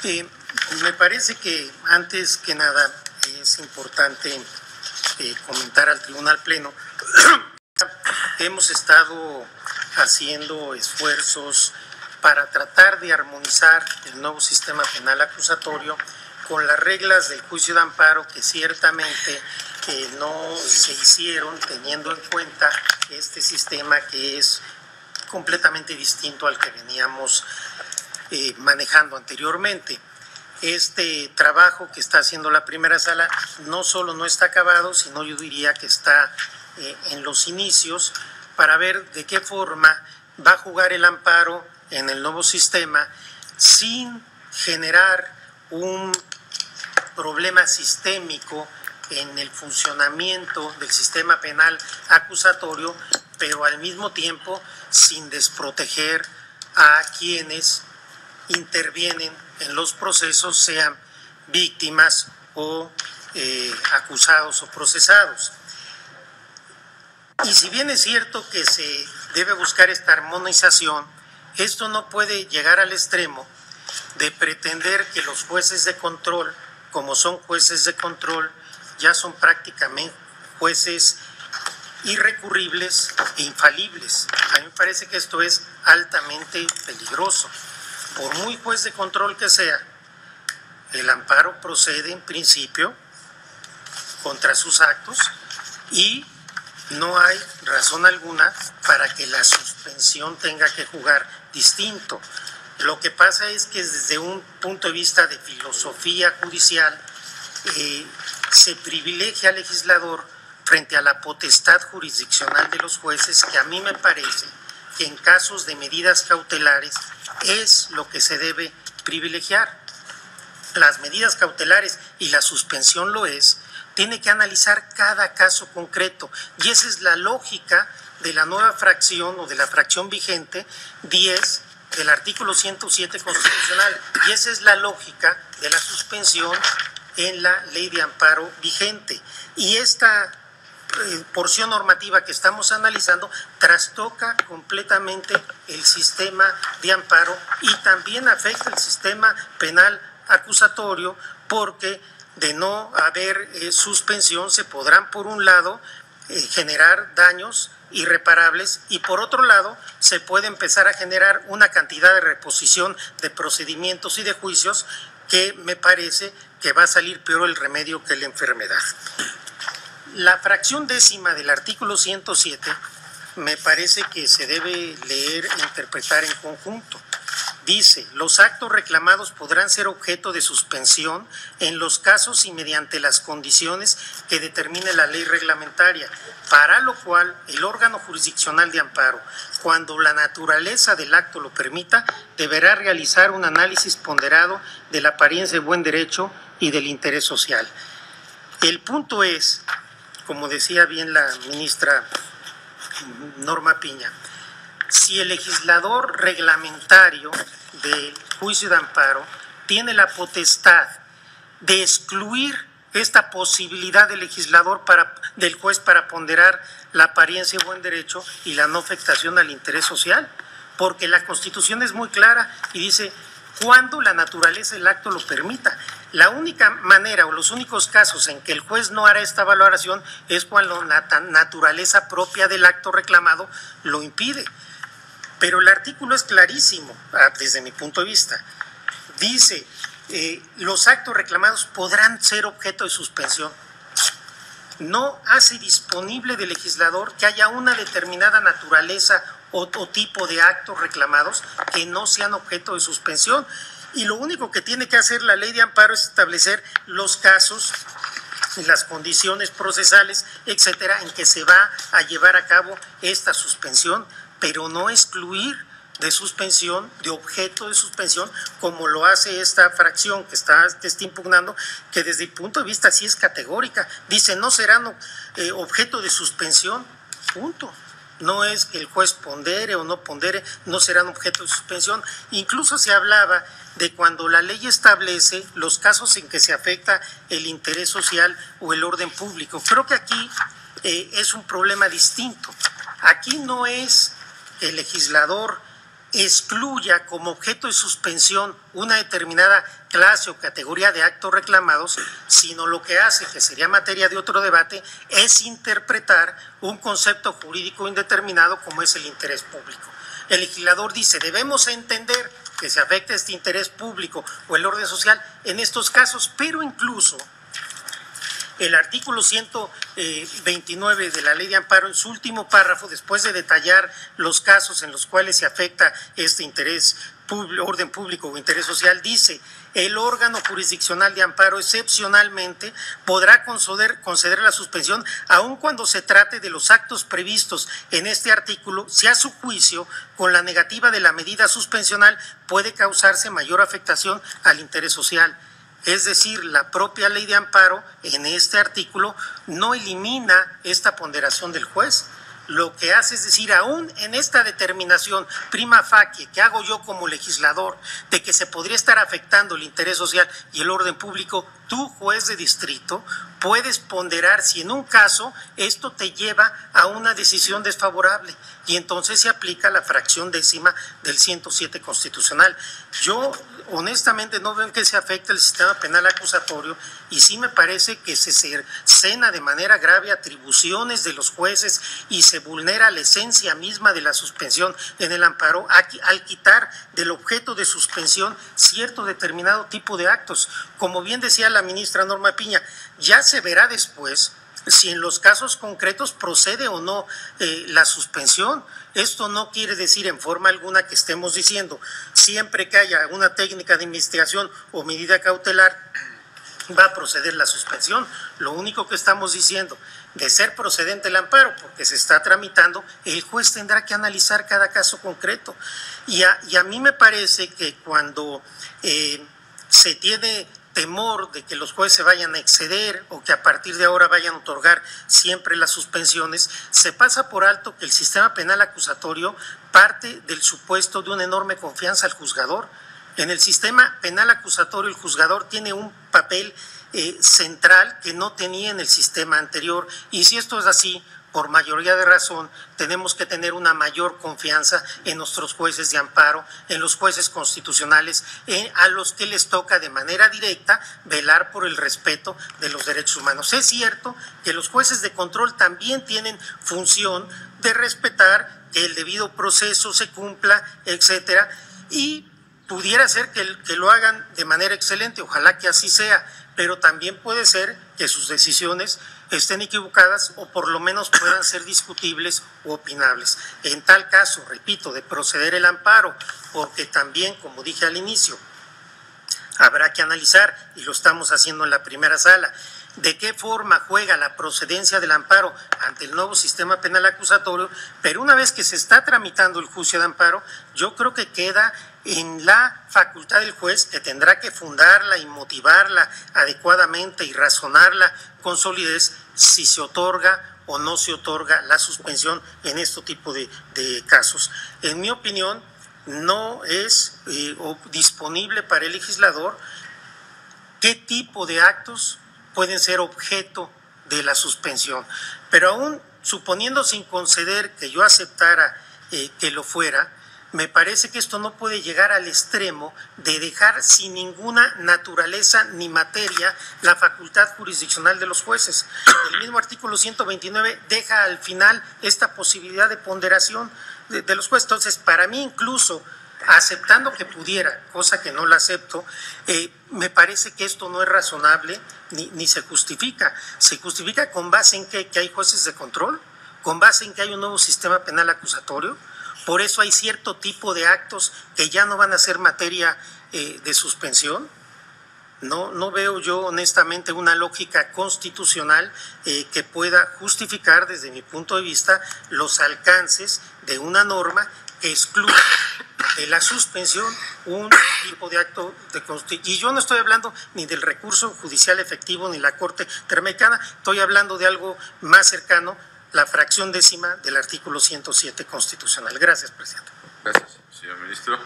Eh, Me parece que antes que nada es importante comentar al Tribunal Pleno. Hemos estado haciendo esfuerzos para tratar de armonizar el nuevo sistema penal acusatorio con las reglas del juicio de amparo que ciertamente no se hicieron teniendo en cuenta este sistema que es completamente distinto al que veníamos manejando anteriormente. Este trabajo que está haciendo la primera sala no solo no está acabado, sino yo diría que está en los inicios para ver de qué forma va a jugar el amparo en el nuevo sistema sin generar un problema sistémico en el funcionamiento del sistema penal acusatorio, pero al mismo tiempo sin desproteger a quienes intervienen en los procesos, sean víctimas o acusados o procesados. Y si bien es cierto que se debe buscar esta armonización, esto no puede llegar al extremo de pretender que los jueces de control, como son jueces de control, ya son prácticamente jueces irrecurribles e infalibles. A mí me parece que esto es altamente peligroso. Por muy juez de control que sea, el amparo procede en principio contra sus actos y no hay razón alguna para que la suspensión tenga que jugar distinto. Lo que pasa es que desde un punto de vista de filosofía judicial se privilegia al legislador frente a la potestad jurisdiccional de los jueces, que a mí me parece que en casos de medidas cautelares es lo que se debe privilegiar. Las medidas cautelares, y la suspensión lo es, tiene que analizar cada caso concreto, y esa es la lógica de la nueva fracción o de la fracción vigente 10 del artículo 107 constitucional, y esa es la lógica de la suspensión en la ley de amparo vigente. Y esta porción normativa que estamos analizando trastoca completamente el sistema de amparo y también afecta el sistema penal acusatorio, porque de no haber suspensión se podrán, por un lado, generar daños irreparables y por otro lado se puede empezar a generar una cantidad de reposición de procedimientos y de juicios que me parece que va a salir peor el remedio que la enfermedad. La fracción décima del artículo 107 me parece que se debe leer e interpretar en conjunto. Dice: los actos reclamados podrán ser objeto de suspensión en los casos y mediante las condiciones que determine la ley reglamentaria, para lo cual el órgano jurisdiccional de amparo, cuando la naturaleza del acto lo permita, deberá realizar un análisis ponderado de la apariencia de buen derecho y del interés social. El punto es, como decía bien la ministra Norma Piña, si el legislador reglamentario del juicio de amparo tiene la potestad de excluir esta posibilidad del legislador del juez para ponderar la apariencia de buen derecho y la no afectación al interés social, porque la Constitución es muy clara y dice cuando la naturaleza del acto lo permita. La única manera o los únicos casos en que el juez no hará esta valoración es cuando la naturaleza propia del acto reclamado lo impide. Pero el artículo es clarísimo desde mi punto de vista. Dice, los actos reclamados podrán ser objeto de suspensión. No hace disponible del legislador que haya una determinada naturaleza o tipo de actos reclamados que no sean objeto de suspensión. Y lo único que tiene que hacer la ley de amparo es establecer los casos, las condiciones procesales, etcétera, en que se va a llevar a cabo esta suspensión, pero no excluir de suspensión, de objeto de suspensión, como lo hace esta fracción que está impugnando, que desde mi punto de vista sí es categórica. Dice, no serán objeto de suspensión, punto. No es que el juez pondere o no pondere, no serán objeto de suspensión. Incluso se hablaba de cuando la ley establece los casos en que se afecta el interés social o el orden público. Creo que aquí es un problema distinto. Aquí no es el legislador excluya como objeto de suspensión una determinada clase o categoría de actos reclamados, sino lo que hace, que sería materia de otro debate, es interpretar un concepto jurídico indeterminado como es el interés público. El legislador dice, debemos entender que se afecta este interés público o el orden social en estos casos, pero incluso el artículo 129 de la Ley de Amparo, en su último párrafo, después de detallar los casos en los cuales se afecta este interés público, orden público o interés social, dice: el órgano jurisdiccional de amparo excepcionalmente podrá conceder la suspensión aun cuando se trate de los actos previstos en este artículo, si a su juicio con la negativa de la medida suspensional puede causarse mayor afectación al interés social. Es decir, la propia Ley de Amparo en este artículo no elimina esta ponderación del juez. Lo que hace es decir, aún en esta determinación prima facie que hago yo como legislador de que se podría estar afectando el interés social y el orden público, tú, juez de distrito, puedes ponderar si en un caso esto te lleva a una decisión desfavorable y entonces se aplica la fracción décima del 107 constitucional. Yo honestamente no veo en qué se afecta el sistema penal acusatorio y sí me parece que se cercena de manera grave atribuciones de los jueces y se vulnera la esencia misma de la suspensión en el amparo al quitar del objeto de suspensión cierto determinado tipo de actos. Como bien decía la ministra Norma Piña, ya se verá después si en los casos concretos procede o no la suspensión. Esto no quiere decir en forma alguna que estemos diciendo siempre que haya una técnica de investigación o medida cautelar va a proceder la suspensión. Lo único que estamos diciendo, de ser procedente el amparo, porque se está tramitando, el juez tendrá que analizar cada caso concreto. Y a mí me parece que cuando se tiene temor de que los jueces se vayan a exceder o que a partir de ahora vayan a otorgar siempre las suspensiones, se pasa por alto que el sistema penal acusatorio parte del supuesto de una enorme confianza al juzgador. En el sistema penal acusatorio el juzgador tiene un papel central que no tenía en el sistema anterior, y si esto es así, por mayoría de razón, tenemos que tener una mayor confianza en nuestros jueces de amparo, en los jueces constitucionales, a los que les toca de manera directa velar por el respeto de los derechos humanos. Es cierto que los jueces de control también tienen función de respetar que el debido proceso se cumpla, etcétera, y pudiera ser que lo hagan de manera excelente, ojalá que así sea, pero también puede ser que sus decisiones estén equivocadas o por lo menos puedan ser discutibles u opinables. En tal caso, repito, de proceder el amparo, porque también, como dije al inicio, habrá que analizar, y lo estamos haciendo en la primera sala, de qué forma juega la procedencia del amparo ante el nuevo sistema penal acusatorio, pero una vez que se está tramitando el juicio de amparo, yo creo que queda en la facultad del juez, que tendrá que fundarla y motivarla adecuadamente y razonarla con solidez, si se otorga o no se otorga la suspensión en este tipo de casos. En mi opinión, no es disponible para el legislador qué tipo de actos pueden ser objeto de la suspensión. Pero aún suponiendo sin conceder que yo aceptara que lo fuera, me parece que esto no puede llegar al extremo de dejar sin ninguna naturaleza ni materia la facultad jurisdiccional de los jueces. El mismo artículo 129 deja al final esta posibilidad de ponderación de los jueces. Entonces, para mí incluso, aceptando que pudiera, cosa que no la acepto, me parece que esto no es razonable ni se justifica. Se justifica con base en que hay jueces de control, con base en que hay un nuevo sistema penal acusatorio. Por eso hay cierto tipo de actos que ya no van a ser materia de suspensión. No veo yo honestamente una lógica constitucional que pueda justificar desde mi punto de vista los alcances de una norma que excluye de la suspensión un tipo de acto de constitución. Y yo no estoy hablando ni del recurso judicial efectivo ni la Corte Interamericana, estoy hablando de algo más cercano, la fracción décima del artículo 107 constitucional. Gracias, presidente. Gracias, señor ministro.